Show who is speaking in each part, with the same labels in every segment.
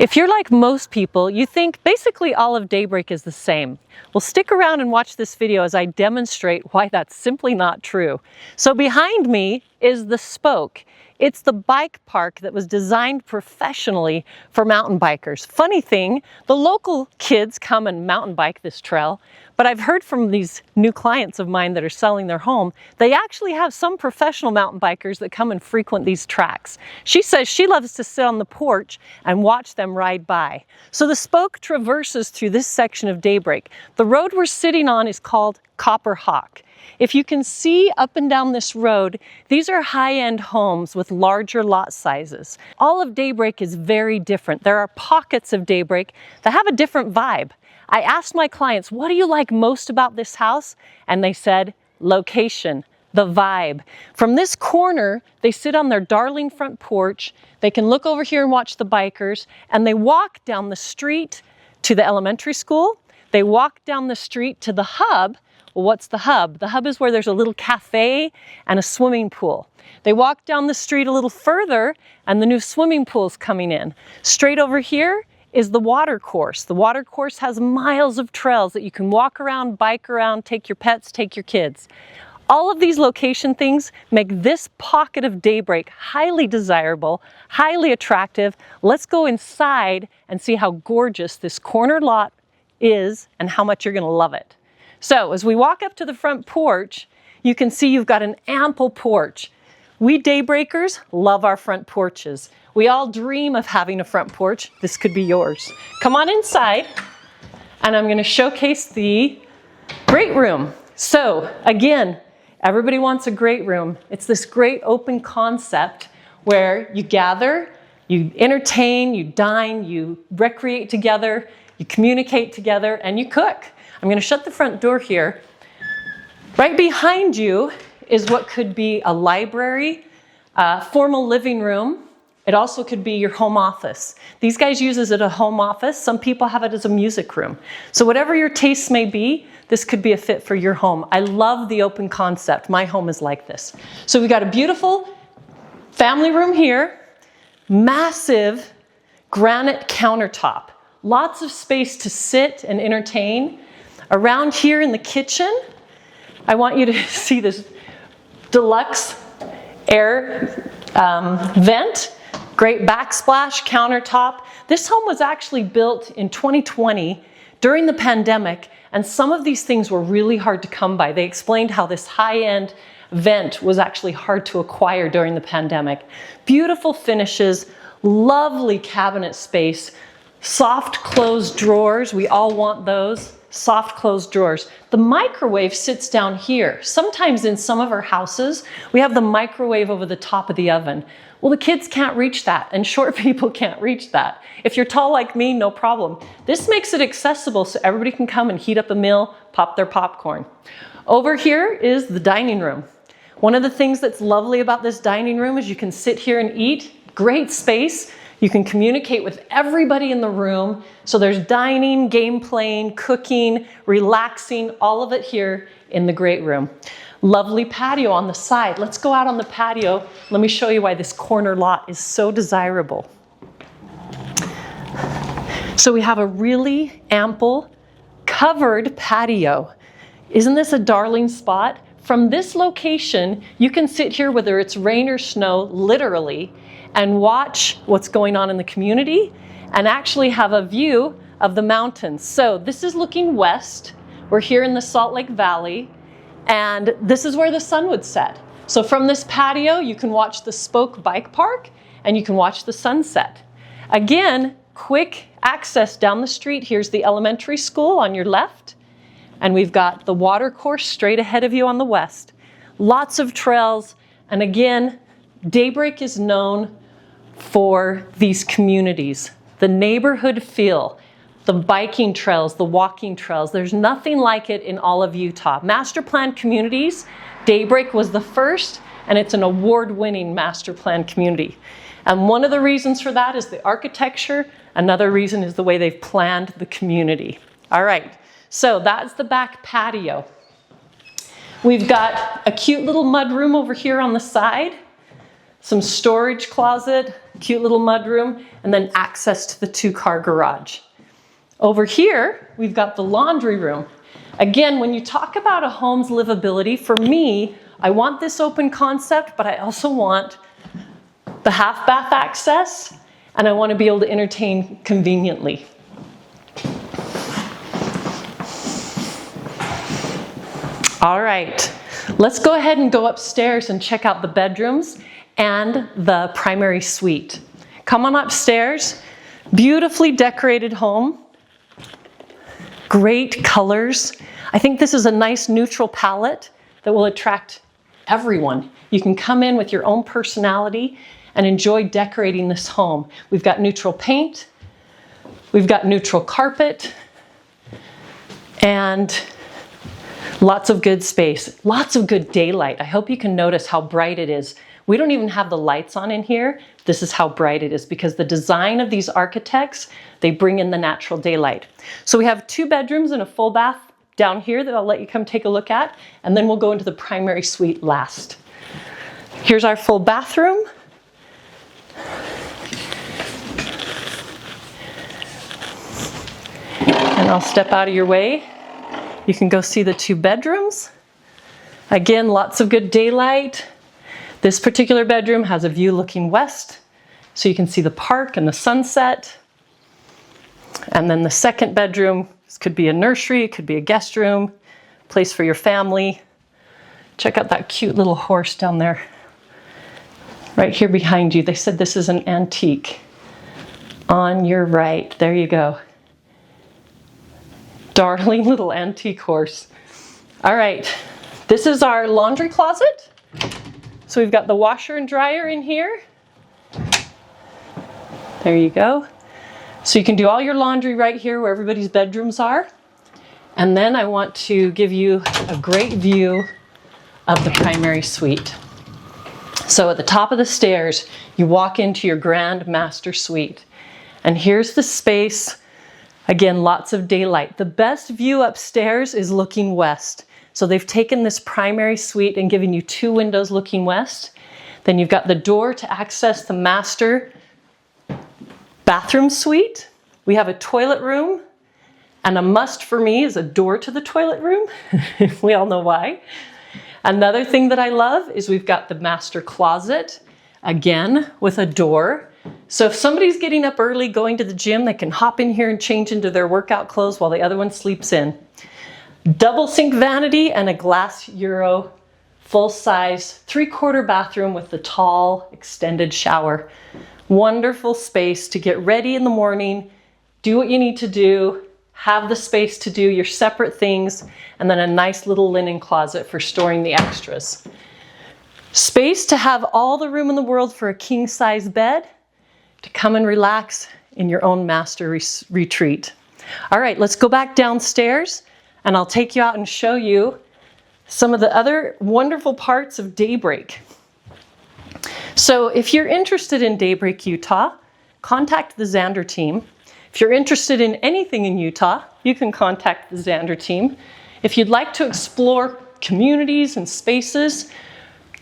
Speaker 1: If you're like most people, you think basically all of Daybreak is the same. Well, stick around and watch this video as I demonstrate why that's simply not true. So behind me is the Spoke. It's the bike park that was designed professionally for mountain bikers. Funny thing, the local kids come and mountain bike this trail, but I've heard from these new clients of mine that are selling their home, they actually have some professional mountain bikers that come and frequent these tracks. She says she loves to sit on the porch and watch them ride by. So the Spoke traverses through this section of Daybreak. The road we're sitting on is called Copper Hawk. If you can see up and down this road, these are high-end homes with larger lot sizes. All of Daybreak is very different. There are pockets of Daybreak that have a different vibe. I asked my clients, what do you like most about this house? And they said, location, the vibe. From this corner, they sit on their darling front porch. They can look over here and watch the bikers, and they walk down the street to the elementary school. They walk down the street to the hub. Well, what's the hub? The hub is where there's a little cafe and a swimming pool. They walk down the street a little further and the new swimming pool's coming in. Straight over here is the water course. The water course has miles of trails that you can walk around, bike around, take your pets, take your kids. All of these location things make this pocket of Daybreak highly desirable, highly attractive. Let's go inside and see how gorgeous this corner lot is and how much you're gonna love it. So as we walk up to the front porch, you can see you've got an ample porch. We Daybreakers love our front porches. We all dream of having a front porch. This could be yours. Come on inside, and I'm going to showcase the great room. So again, everybody wants a great room. It's this great open concept where you gather, you entertain, you dine, you recreate together, you communicate together, and you cook. I'm going to shut the front door here. Right behind you is what could be a library, formal living room. It also could be your home office. These guys use it as a home office. Some people have it as a music room. So whatever your tastes may be, this could be a fit for your home. I love the open concept. My home is like this. So we got a beautiful family room here, massive granite countertop, lots of space to sit and entertain. Around here in the kitchen, I want you to see this deluxe air vent, great backsplash countertop. This home was actually built in 2020 during the pandemic, and some of these things were really hard to come by. They explained how this high-end vent was actually hard to acquire during the pandemic. Beautiful finishes, lovely cabinet space, soft closed drawers. We all want those. Soft closed drawers. The microwave sits down here. Sometimes in some of our houses, we have the microwave over the top of the oven. Well, the kids can't reach that, and short people can't reach that. If you're tall like me, no problem. This makes it accessible so everybody can come and heat up a meal, pop their popcorn. Over here is the dining room. One of the things that's lovely about this dining room is you can sit here and eat. Great space. You can communicate with everybody in the room. So there's dining, game playing, cooking, relaxing, all of it here in the great room. Lovely patio on the side. Let's go out on the patio. Let me show you why this corner lot is so desirable. So we have a really ample covered patio. Isn't this a darling spot? From this location, you can sit here, whether it's rain or snow, literally, and watch what's going on in the community and actually have a view of the mountains. So this is looking west. We're here in the Salt Lake Valley, and this is where the sun would set. So from this patio, you can watch the Spoke Bike Park and you can watch the sunset. Again, quick access down the street. Here's the elementary school on your left, and we've got the water course straight ahead of you on the west. Lots of trails, and again, Daybreak is known for these communities, the neighborhood feel, the biking trails, the walking trails. There's nothing like it in all of Utah. Master plan communities, Daybreak was the first, and it's an award-winning master plan community. And one of the reasons for that is the architecture. Another reason is the way they've planned the community. All right, so that's the back patio. We've got a cute little mud room over here on the side. some storage closet, cute little mudroom, and then access to the 2-car garage. Over here, we've got the laundry room. Again, when you talk about a home's livability, for me, I want this open concept, but I also want the half bath access, and I want to be able to entertain conveniently. All right, let's go ahead and go upstairs and check out the bedrooms and the primary suite. Come on upstairs. Beautifully decorated home. Great colors. I think this is a nice neutral palette that will attract everyone. You can come in with your own personality and enjoy decorating this home. We've got neutral paint. We've got neutral carpet. And lots of good space, lots of good daylight. I hope you can notice how bright it is. We don't even have the lights on in here. This is how bright it is because the design of these architects, they bring in the natural daylight. So we have 2 bedrooms and a full bath down here that I'll let you come take a look at, and then we'll go into the primary suite last. Here's our full bathroom. And I'll step out of your way. You can go see the 2 bedrooms. Again, lots of good daylight. This particular bedroom has a view looking west, so you can see the park and the sunset. And then the second bedroom, this could be a nursery, it could be a guest room, place for your family. Check out that cute little horse down there. Right here behind you. They said this is an antique. On your right, there you go. Darling little antique horse. All right, this is our laundry closet. So we've got the washer and dryer in here. There you go. So you can do all your laundry right here where everybody's bedrooms are. And then I want to give you a great view of the primary suite. So at the top of the stairs, you walk into your grand master suite. And here's the space. Again, lots of daylight. The best view upstairs is looking west. So they've taken this primary suite and given you 2 windows looking west. Then you've got the door to access the master bathroom suite. We have a toilet room, and a must for me is a door to the toilet room. We all know why. Another thing that I love is we've got the master closet, again with a door. So if somebody's getting up early, going to the gym, they can hop in here and change into their workout clothes while the other one sleeps in. Double sink vanity and a glass Euro full-size 3/4 bathroom with the tall extended shower. Wonderful space to get ready in the morning, do what you need to do, have the space to do your separate things, and then a nice little linen closet for storing the extras. Space to have all the room in the world for a king-size bed, to come and relax in your own master retreat. All right, let's go back downstairs and I'll take you out and show you some of the other wonderful parts of Daybreak. So if you're interested in Daybreak Utah, contact the Xander team. If you're interested in anything in Utah, you can contact the Xander team. If you'd like to explore communities and spaces,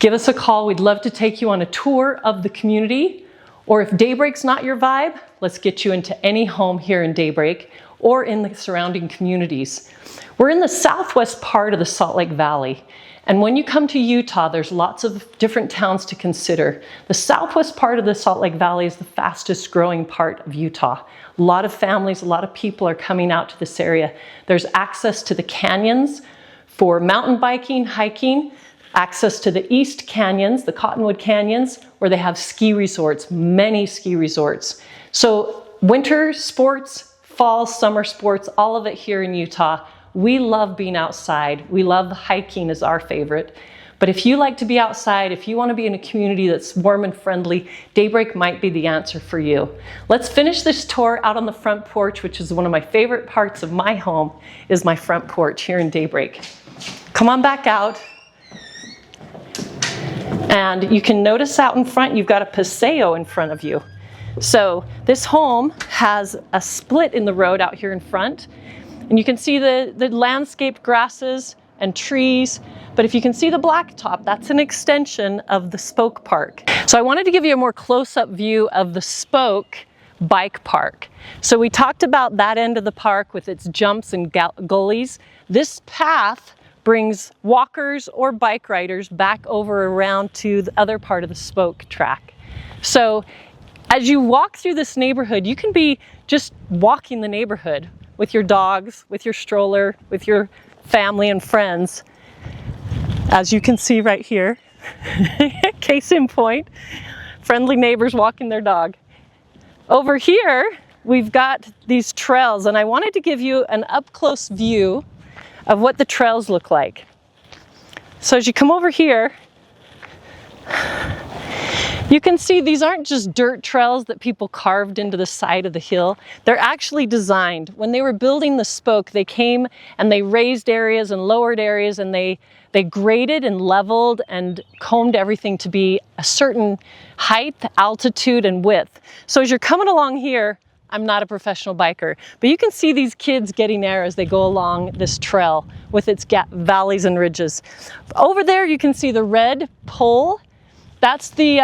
Speaker 1: give us a call. We'd love to take you on a tour of the community. Or if Daybreak's not your vibe, let's get you into any home here in Daybreak or in the surrounding communities. We're in the southwest part of the Salt Lake Valley. And when you come to Utah, there's lots of different towns to consider. The southwest part of the Salt Lake Valley is the fastest growing part of Utah. A lot of families, a lot of people are coming out to this area. There's access to the canyons for mountain biking, hiking, access to the East Canyons, the Cottonwood Canyons, where they have ski resorts, many ski resorts. So winter sports, fall, summer sports, all of it here in Utah. We love being outside. We love hiking as our favorite. But if you like to be outside, if you want to be in a community that's warm and friendly, Daybreak might be the answer for you. Let's finish this tour out on the front porch, which is one of my favorite parts of my home, is my front porch here in Daybreak. Come on back out. And you can notice out in front, you've got a paseo in front of you. So this home has a split in the road out here in front. And you can see the landscaped grasses and trees. But if you can see the blacktop, that's an extension of the Spoke Park. So I wanted to give you a more close-up view of the Spoke Bike Park. So we talked about that end of the park with its jumps and gullies. This path brings walkers or bike riders back over around to the other part of the Spoke track. So as you walk through this neighborhood, you can be just walking the neighborhood with your dogs, with your stroller, with your family and friends. As you can see right here, case in point, friendly neighbors walking their dog. Over here, we've got these trails, and I wanted to give you an up-close view of what the trails look like. So as you come over here, you can see these aren't just dirt trails that people carved into the side of the hill. They're actually designed. When they were building the Spoke, they came and they raised areas and lowered areas, and they graded and leveled and combed everything to be a certain height, altitude, and width. So as you're coming along here, I'm not a professional biker, but you can see these kids getting there as they go along this trail with its valleys and ridges. Over there, you can see the red pole. That's the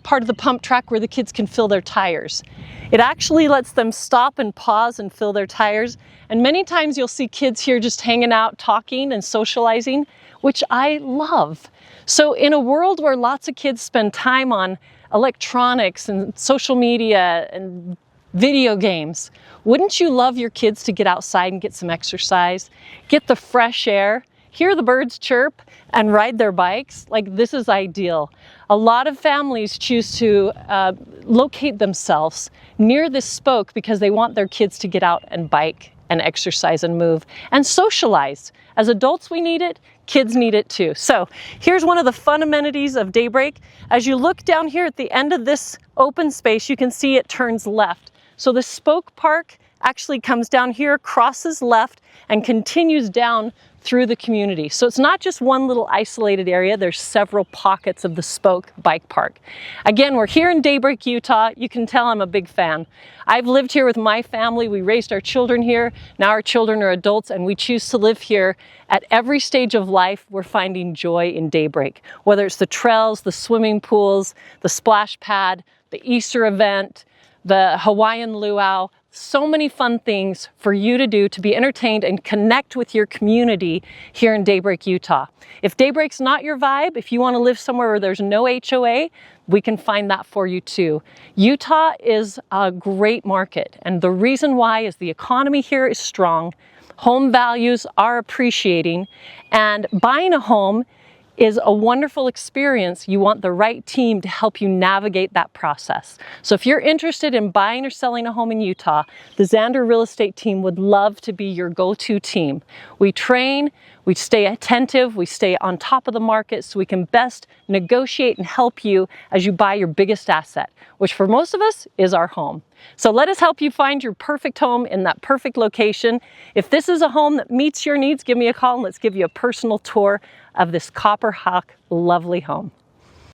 Speaker 1: part of the pump track where the kids can fill their tires. It actually lets them stop and pause and fill their tires. And many times you'll see kids here just hanging out, talking and socializing, which I love. So in a world where lots of kids spend time on electronics and social media and video games, wouldn't you love your kids to get outside and get some exercise, get the fresh air, hear the birds chirp, and ride their bikes? Like, this is ideal. A lot of families choose to locate themselves near this Spoke because they want their kids to get out and bike and exercise and move and socialize. As adults, we need it. Kids need it too. So here's one of the fun amenities of Daybreak. As you look down here at the end of this open space, you can see it turns left. So the Spoke Park actually comes down here, crosses left, and continues down through the community. So it's not just one little isolated area, there's several pockets of the Spoke Bike Park. Again, we're here in Daybreak, Utah. You can tell I'm a big fan. I've lived here with my family. We raised our children here. Now our children are adults, and we choose to live here. At every stage of life, we're finding joy in Daybreak. Whether it's the trails, the swimming pools, the splash pad, the Easter event, the Hawaiian luau, so many fun things for you to do to be entertained and connect with your community here in Daybreak, Utah. If Daybreak's not your vibe, if you want to live somewhere where there's no HOA, we can find that for you too. Utah is a great market, and the reason why is the economy here is strong, home values are appreciating, and buying a home is a wonderful experience. You want the right team to help you navigate that process. So if you're interested in buying or selling a home in Utah, the Xander Real Estate team would love to be your go-to team. We train, we stay attentive, we stay on top of the market so we can best negotiate and help you as you buy your biggest asset, which for most of us is our home. So let us help you find your perfect home in that perfect location. If this is a home that meets your needs, give me a call and let's give you a personal tour of this Copper Hawk lovely home.